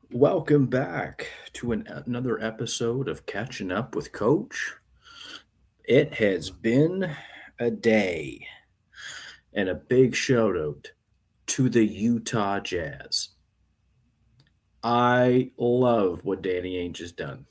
Welcome back to another episode of Catching Up with Coach. It has been a day, and a big shout out to the Utah Jazz. I love what Danny Ainge has done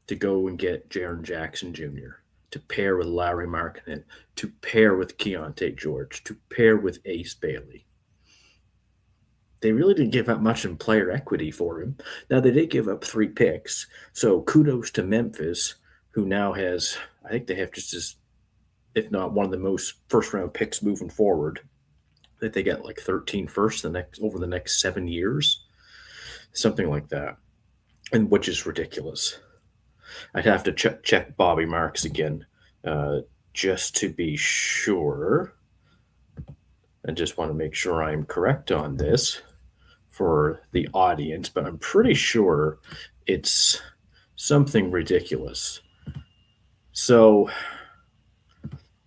to go and get Jaren Jackson Jr., to pair with Larry Markkinen, to pair with Keontae George, to pair with Ace Bailey. They really didn't give up much in player equity for him. Now, they did give up 3 picks, so kudos to Memphis, who now has, I think they have just as, if not one of the most first-round picks moving forward. I think they got like 13 first over the next 7 years, something like that, and which is ridiculous. I'd have to check Bobby Marks again, just to be sure. I just want to make sure I'm correct on this for the audience, but I'm pretty sure it's something ridiculous. So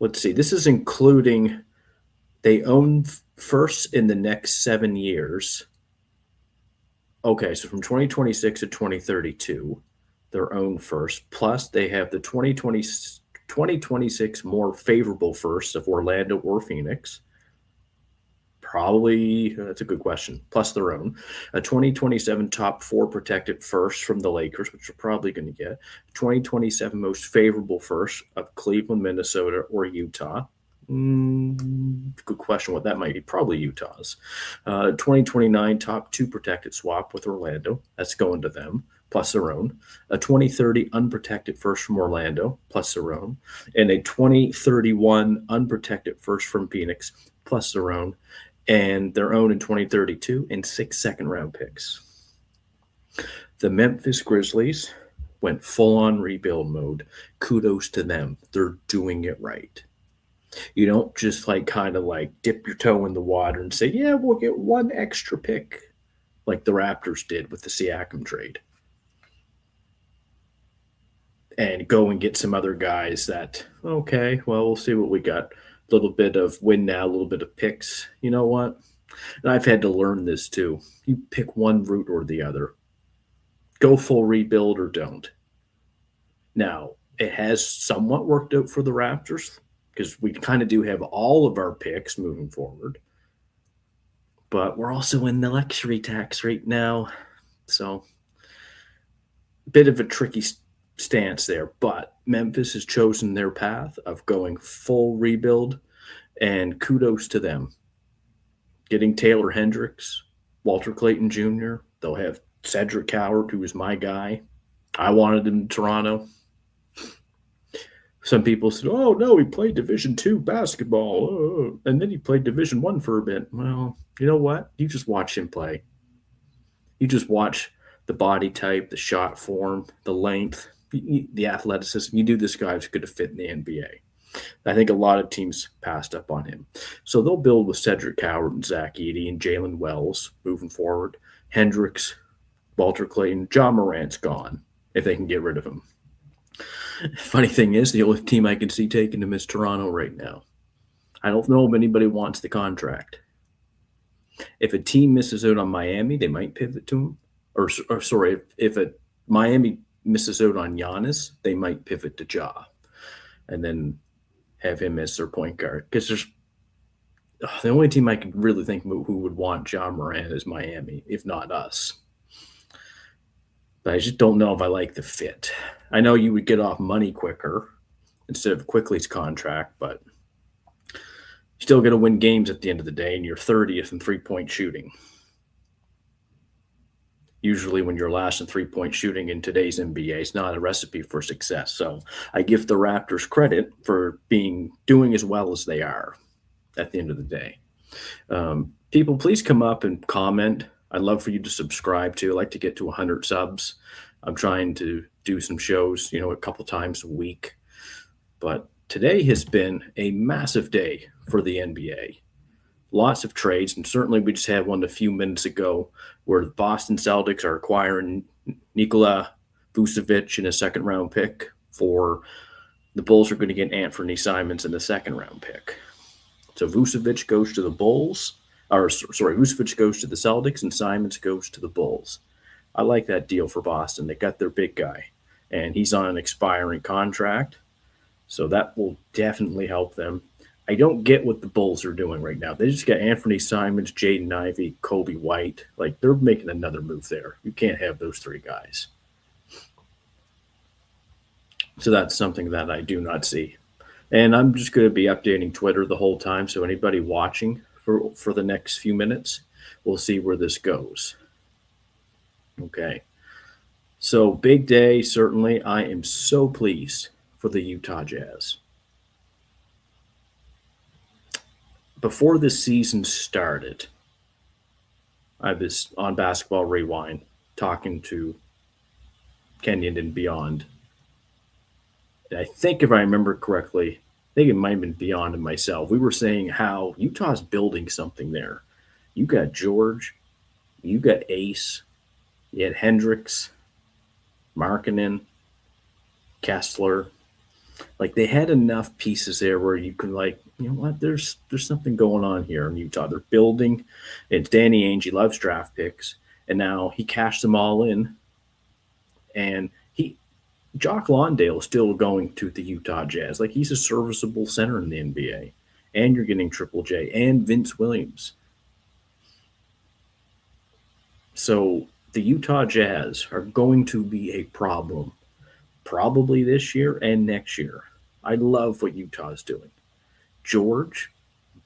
let's see. This is including they own first in the next 7 years. Okay, so from 2026 to 2032, their own first. Plus, they have the 2026 more favorable firsts of Orlando or Phoenix. Probably, that's a good question. Plus their own. A 2027 top 4 protected first from the Lakers, which they're probably going to get. 2027 most favorable first of Cleveland, Minnesota, or Utah. Good question what that might be. Probably Utah's. 2029 top 2 protected swap with Orlando. That's going to them, plus their own. A 2030 unprotected first from Orlando, plus their own. And a 2031 unprotected first from Phoenix, plus their own. And their own in 2032 and 6 second-round picks. The Memphis Grizzlies went full-on rebuild mode. Kudos to them. They're doing it right. You don't just kind of dip your toe in the water and say, yeah, we'll get one extra pick like the Raptors did with the Siakam trade. And go and get some other guys that, okay, well, we'll see what we got. A little bit of win now, a little bit of picks. You know what? And I've had to learn this too. You pick one route or the other. Go full rebuild or don't. Now, it has somewhat worked out for the Raptors because we kind of do have all of our picks moving forward. But we're also in the luxury tax right now. So, a bit of a tricky stance there, but Memphis has chosen their path of going full rebuild, and kudos to them. Getting Taylor Hendricks, Walter Clayton Jr., they'll have Cedric Howard, who was my guy. I wanted him in Toronto. Some people said, oh, no, he played Division II basketball, and then he played Division I for a bit. Well, you know what? You just watch him play. You just watch the body type, the shot form, the length, the athleticism. You do this guy who's going to fit in the NBA. I think a lot of teams passed up on him. So they'll build with Cedric Howard and Zach Edey and Jalen Wells moving forward. Hendricks, Walter Clayton, John Morant's gone if they can get rid of him. Funny thing is, the only team I can see taking him is Toronto right now. I don't know if anybody wants the contract. If a team misses out on Miami, they might pivot to him. Or sorry, if a Miami misses out on Giannis, they might pivot to Ja, and then have him as their point guard. Because there's the only team I can really think who would want John Morant is Miami, if not us. But I just don't know if I like the fit. I know you would get off money quicker instead of Quickly's contract, but still going to win games at the end of the day, and you're 30th in three-point shooting. Usually when you're last in three-point shooting in today's NBA, it's not a recipe for success. So I give the Raptors credit for doing as well as they are at the end of the day. People, please come up and comment. I'd love for you to subscribe to. I'd like to get to 100 subs. I'm trying to do some shows, a couple times a week. But today has been a massive day for the NBA. Lots of trades, and certainly we just had one a few minutes ago where the Boston Celtics are acquiring Nikola Vucevic in a second-round pick for the Bulls are going to get Anthony Simons in the second-round pick. So Vucevic goes to the Bulls. Or sorry, Vucevic goes to the Celtics and Simons goes to the Bulls. I like that deal for Boston. They got their big guy, and he's on an expiring contract, so that will definitely help them. I don't get what the Bulls are doing right now. They just got Anthony Simons, Jaden Ivey, Kobe White. Like, they're making another move there. You can't have those three guys. So that's something that I do not see. And I'm just going to be updating Twitter the whole time. So anybody watching for the next few minutes, we'll see where this goes. Okay. So big day, certainly. I am so pleased for the Utah Jazz. Before this season started, I was on Basketball Rewind talking to Kenyon and beyond. And I think if I remember correctly, I think it might have been Beyond and myself. We were saying how Utah's building something there. You got George, you got Ace, you had Hendricks, Markkanen, Kessler. Like, they had enough pieces there where you can, like, you know what, there's something going on here in Utah. They're building. It's Danny Ainge. He loves draft picks. And now he cashed them all in. And Jock Lawndale is still going to the Utah Jazz. Like, he's a serviceable center in the NBA. And you're getting Triple J and Vince Williams. So the Utah Jazz are going to be a problem probably this year and next year. I love what Utah's doing. George,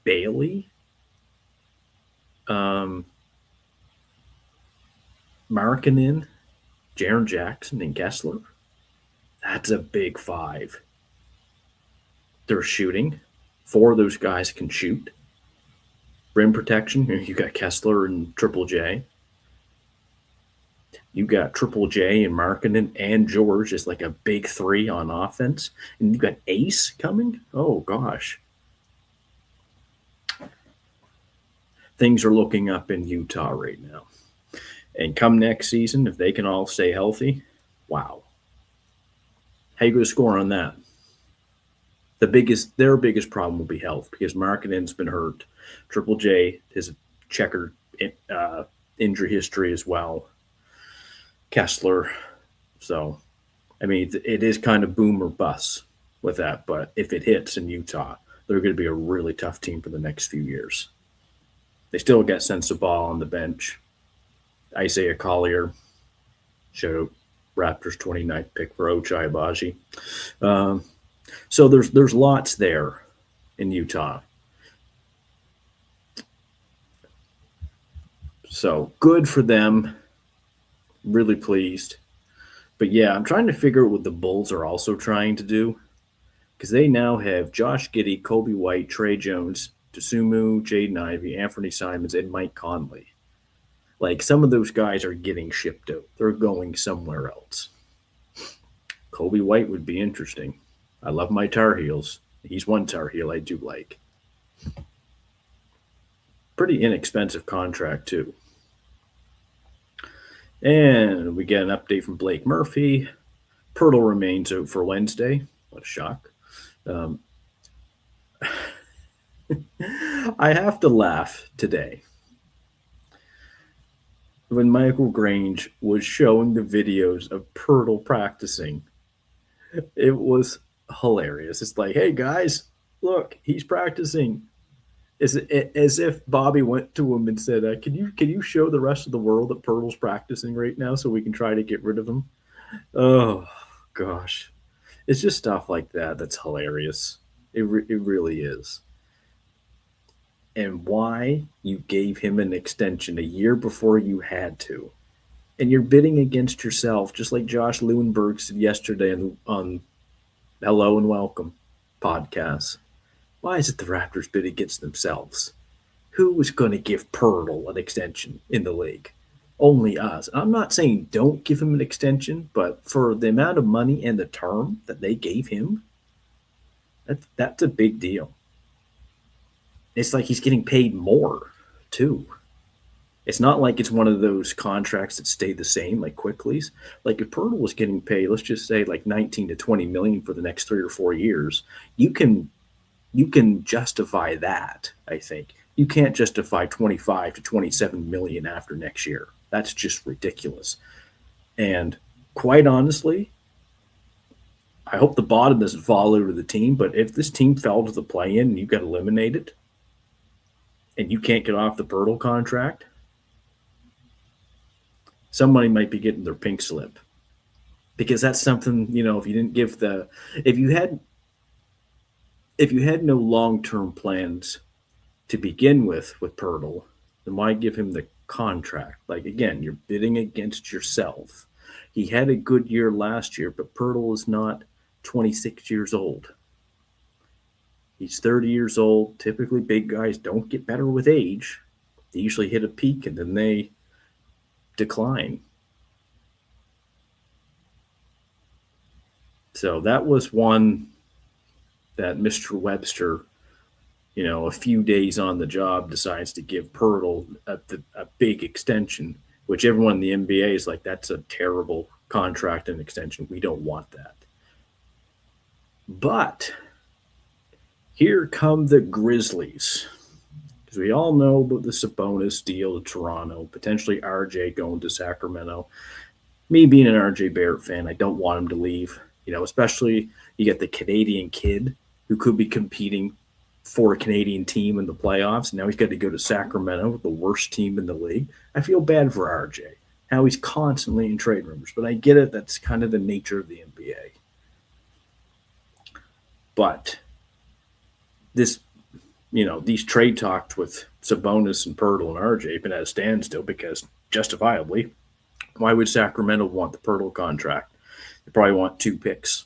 Bailey, Markkanen, Jaren Jackson, and Kessler. That's a big five. They're shooting. Four of those guys can shoot. Rim protection, you got Kessler and Triple J. You got Triple J and Markkanen and George is like a big three on offense. And you got Ace coming. Oh, gosh. Things are looking up in Utah right now. And come next season, if they can all stay healthy, wow. How you going to score on that? Their biggest problem will be health because Markkanen's been hurt. Triple J has a checkered injury history as well. Kessler. So, I mean, it is kind of boom or bust with that. But if it hits in Utah, they're going to be a really tough team for the next few years. They still got Sensabaugh on the bench. Isaiah Collier. Shout out Raptors 29th pick for Ochai Agbaji. So there's lots there in Utah. So good for them. Really pleased. But yeah, I'm trying to figure out what the Bulls are also trying to do. Because they now have Josh Giddey, Kobe White, Trey Jones, Dosunmu, Jaden Ivey, Anthony Simons, and Mike Conley. Like, some of those guys are getting shipped out. They're going somewhere else. Kobe White would be interesting. I love my Tar Heels. He's one Tar Heel I do like. Pretty inexpensive contract, too. And we get an update from Blake Murphy. Poeltl remains out for Wednesday. What a shock. I have to laugh today. When Michael Grange was showing the videos of Poeltl practicing, it was hilarious. It's like, hey, guys, look, he's practicing. As if Bobby went to him and said, can you show the rest of the world that Poeltl's practicing right now so we can try to get rid of him? Oh, gosh. It's just stuff like that that's hilarious. It really is. And why you gave him an extension a year before you had to. And you're bidding against yourself, just like Josh Lewenberg said yesterday on Hello and Welcome podcast. Why is it the Raptors bid against themselves? Who was going to give Poeltl an extension in the league? Only us. I'm not saying don't give him an extension, but for the amount of money and the term that they gave him, that's a big deal. It's like he's getting paid more, too. It's not like it's one of those contracts that stay the same, like Quickly's. Like, if Poeltl was getting paid, let's just say like 19 to 20 million for the next 3 or 4 years, you can justify that, I think. You can't justify 25 to 27 million after next year. That's just ridiculous. And quite honestly, I hope the bottom doesn't fall out of the team, but if this team fell to the play-in and you got eliminated and you can't get off the Poeltl contract, somebody might be getting their pink slip. Because that's something, if you didn't give if you had no long-term plans to begin with Poeltl, then why give him the contract? Like, again, you're bidding against yourself. He had a good year last year, but Poeltl is not 26 years old. He's 30 years old. Typically, big guys don't get better with age. They usually hit a peak and then they decline. So that was one that Mr. Webster, a few days on the job, decides to give Poeltl a big extension, which everyone in the NBA is like, that's a terrible contract and extension. We don't want that. But here come the Grizzlies. Because we all know about the Sabonis deal to Toronto, potentially RJ going to Sacramento. Me being an RJ Barrett fan, I don't want him to leave. Especially you get the Canadian kid who could be competing for a Canadian team in the playoffs. Now he's got to go to Sacramento, the worst team in the league. I feel bad for RJ. How he's constantly in trade rumors, but I get it. That's kind of the nature of the NBA. But this, these trade talks with Sabonis and Poeltl and RJ have been at a standstill because, justifiably, why would Sacramento want the Poeltl contract? They probably want 2 picks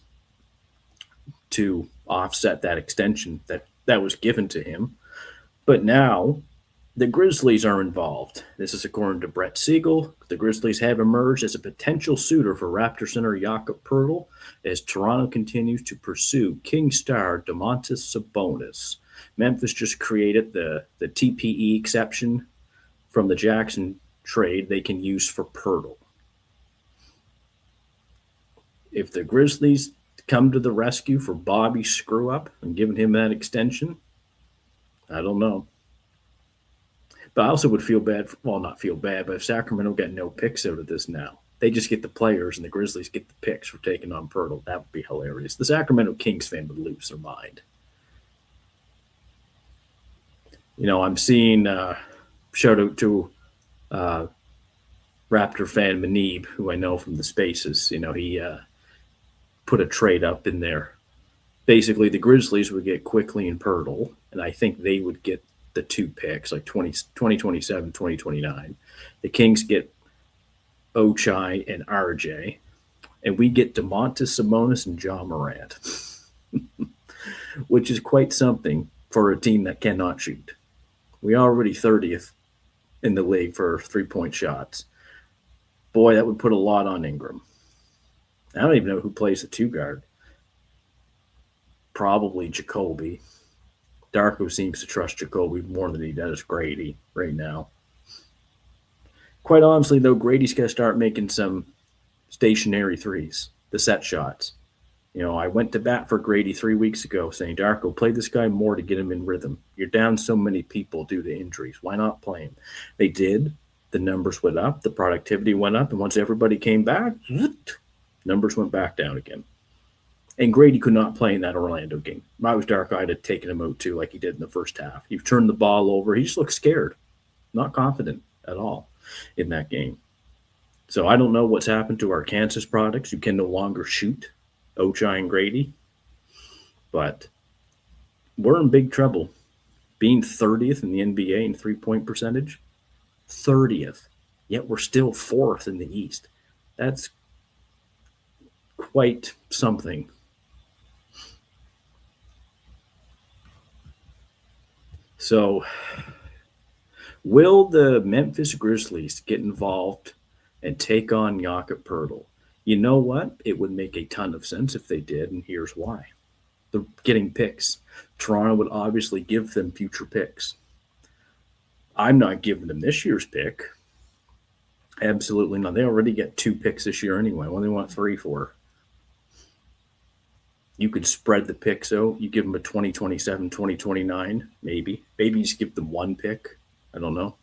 to offset that extension that was given to him. But now the Grizzlies are involved. This is according to Brett Siegel. The Grizzlies have emerged as a potential suitor for Raptor center Jakob Poeltl as Toronto continues to pursue King star Domantas Sabonis. Memphis just created the TPE exception from the Jackson trade they can use for Poeltl. If the Grizzlies come to the rescue for Bobby's screw-up and giving him that extension, I don't know. But I also would feel bad, not feel bad, but if Sacramento got no picks out of this now, they just get the players and the Grizzlies get the picks for taking on Poeltl. That would be hilarious. The Sacramento Kings fan would lose their mind. I'm seeing, shout out to Raptor fan Manib, who I know from the Spaces. He put a trade up in there. Basically, the Grizzlies would get Quickly and Poeltl, and I think they would get the 2 picks, like 2027, 2029. The Kings get Ochai and RJ, and we get Domantas Sabonis and Ja Morant, which is quite something for a team that cannot shoot. We already 30th in the league for 3-point shots. Boy, that would put a lot on Ingram. I don't even know who plays the 2 guard. Probably Jacoby. Darko seems to trust Jacoby more than he does Grady right now. Quite honestly, though, Grady's got to start making some stationary threes, the set shots. I went to bat for Grady 3 weeks ago saying, Darko, play this guy more to get him in rhythm. You're down so many people due to injuries. Why not play him? They did. The numbers went up. The productivity went up. And once everybody came back, numbers went back down again. And Grady could not play in that Orlando game. If I was Darko, I'd have taken him out too, like he did in the first half. He turned the ball over. He just looked scared, not confident at all in that game. So I don't know what's happened to our Kansas products who can no longer shoot, Ochai and Grady. But we're in big trouble. Being 30th in the NBA in 3-point percentage, 30th, yet we're still 4th in the East. That's quite something. So, will the Memphis Grizzlies get involved and take on Jakob Poeltl? You know what? It would make a ton of sense if they did, and here's why. They're getting picks. Toronto would obviously give them future picks. I'm not giving them this year's pick. Absolutely not. They already get 2 picks this year anyway. What do they want 3 for? You could spread the picks out. You give them a 2027, 2029, maybe. Maybe you just give them one pick. I don't know.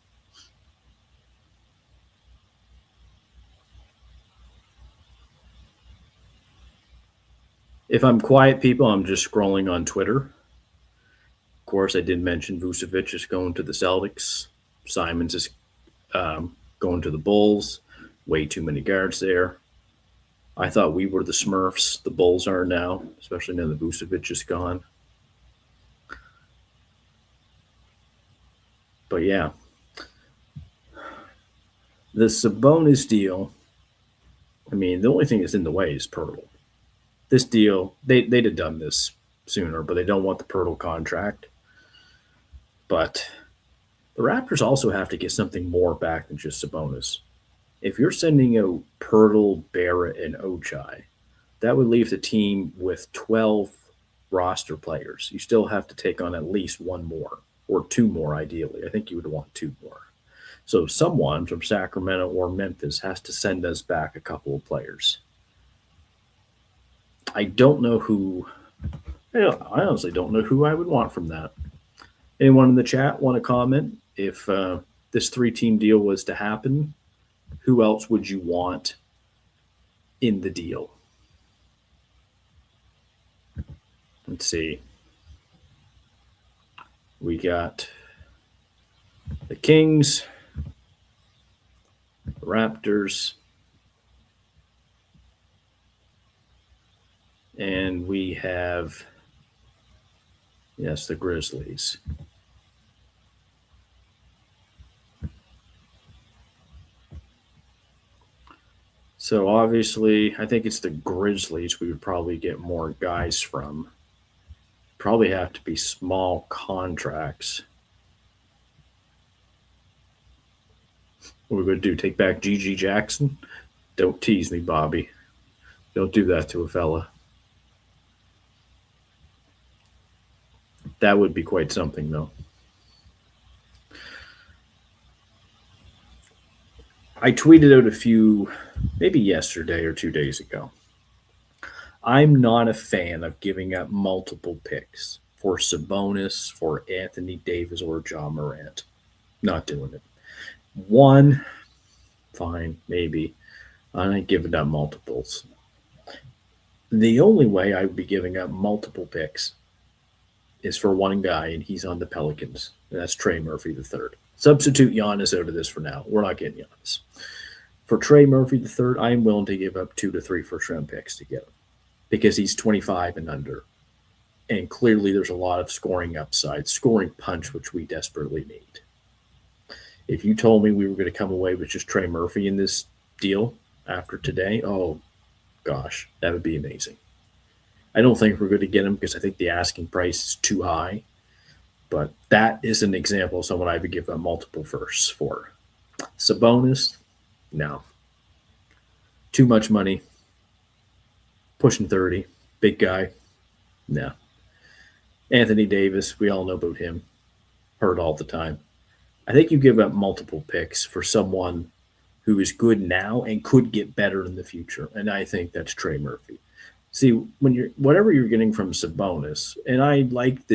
If I'm quiet, people, I'm just scrolling on Twitter. Of course, I did mention Vucevic is going to the Celtics. Simons is going to the Bulls. Way too many guards there. I thought we were the Smurfs. The Bulls are now, especially now that Vucevic is gone. But yeah, the Sabonis deal. I mean, the only thing that's in the way is Poeltl. This deal, they'd have done this sooner, but they don't want the Poeltl contract. But the Raptors also have to get something more back than just Sabonis. If you're sending out Poeltl, Barrett, and Ochai, that would leave the team with 12 roster players. You still have to take on at least one more or two more, ideally. I think you would want two more. So someone from Sacramento or Memphis has to send us back a couple of players. I don't know who. I honestly don't know who I would want from that. Anyone in the chat want to comment? If this three-team deal was to happen, who else would you want in the deal? Let's see. We got the Kings, the Raptors, and we have, yes, the Grizzlies. So obviously, I think it's the Grizzlies we would probably get more guys from. Probably have to be small contracts. What are we going to do? Take back GG Jackson? Don't tease me, Bobby. Don't do that to a fella. That would be quite something, though. I tweeted out a few, maybe yesterday or 2 days ago. I'm not a fan of giving up multiple picks for Sabonis, for Anthony Davis, or John Morant. Not doing it. One, fine, maybe. I ain't giving up multiples. The only way I would be giving up multiple picks is for one guy, and he's on the Pelicans. And that's Trey Murphy III. Substitute Giannis out of this for now. We're not getting Giannis. For Trey Murphy III, I am willing to give up 2 to 3 first-round picks to get him because he's 25 and under. And clearly there's a lot of scoring upside, scoring punch, which we desperately need. If you told me we were going to come away with just Trey Murphy in this deal after today, oh, gosh, that would be amazing. I don't think we're going to get him because I think the asking price is too high. But that is an example of someone I would give up multiple firsts for. Sabonis, no. Too much money. Pushing 30. Big guy, no. Anthony Davis, we all know about him. Heard all the time. I think you give up multiple picks for someone who is good now and could get better in the future. And I think that's Trey Murphy. See, when you're whatever you're getting from Sabonis, and I like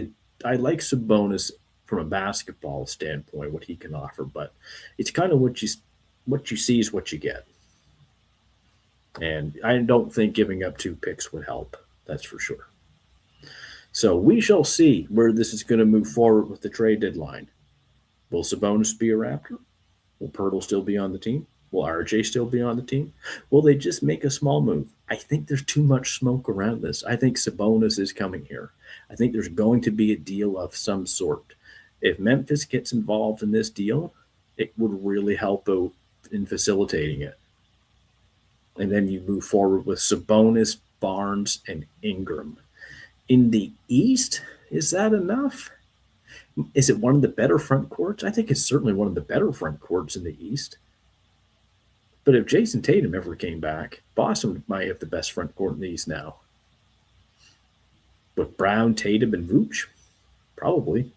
Sabonis from a basketball standpoint, what he can offer, but it's kind of what you see is what you get. And I don't think giving up 2 picks would help. That's for sure. So we shall see where this is going to move forward with the trade deadline. Will Sabonis be a Raptor? Will Poeltl still be on the team? Will RJ still be on the team? Will they just make a small move? I think there's too much smoke around this. I think Sabonis is coming here. I think there's going to be a deal of some sort. If Memphis gets involved in this deal, it would really help out in facilitating it. And then you move forward with Sabonis, Barnes, and Ingram. In the East, is that enough? Is it one of the better front courts? I think it's certainly one of the better front courts in the East. But if Jason Tatum ever came back, Boston might have the best front court in the East now. With Brown, Tatum, and Vooch? Probably.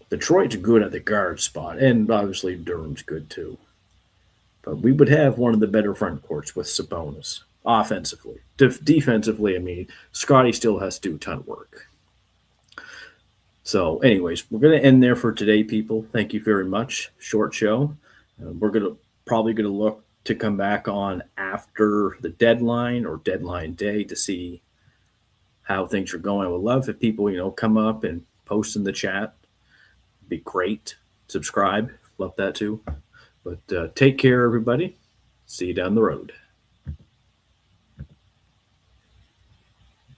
Detroit's good at the guard spot, and obviously Durham's good too. But we would have one of the better front courts with Sabonis. offensively. Defensively, I mean, Scotty still has to do a ton of work. So, anyways, we're going to end there for today, people. Thank you very much. Short show. We're probably going to look to come back on after the deadline or deadline day to see how things are going. I would love if people, come up and post in the chat. It'd be great. Subscribe. Love that too. But take care, everybody. See you down the road.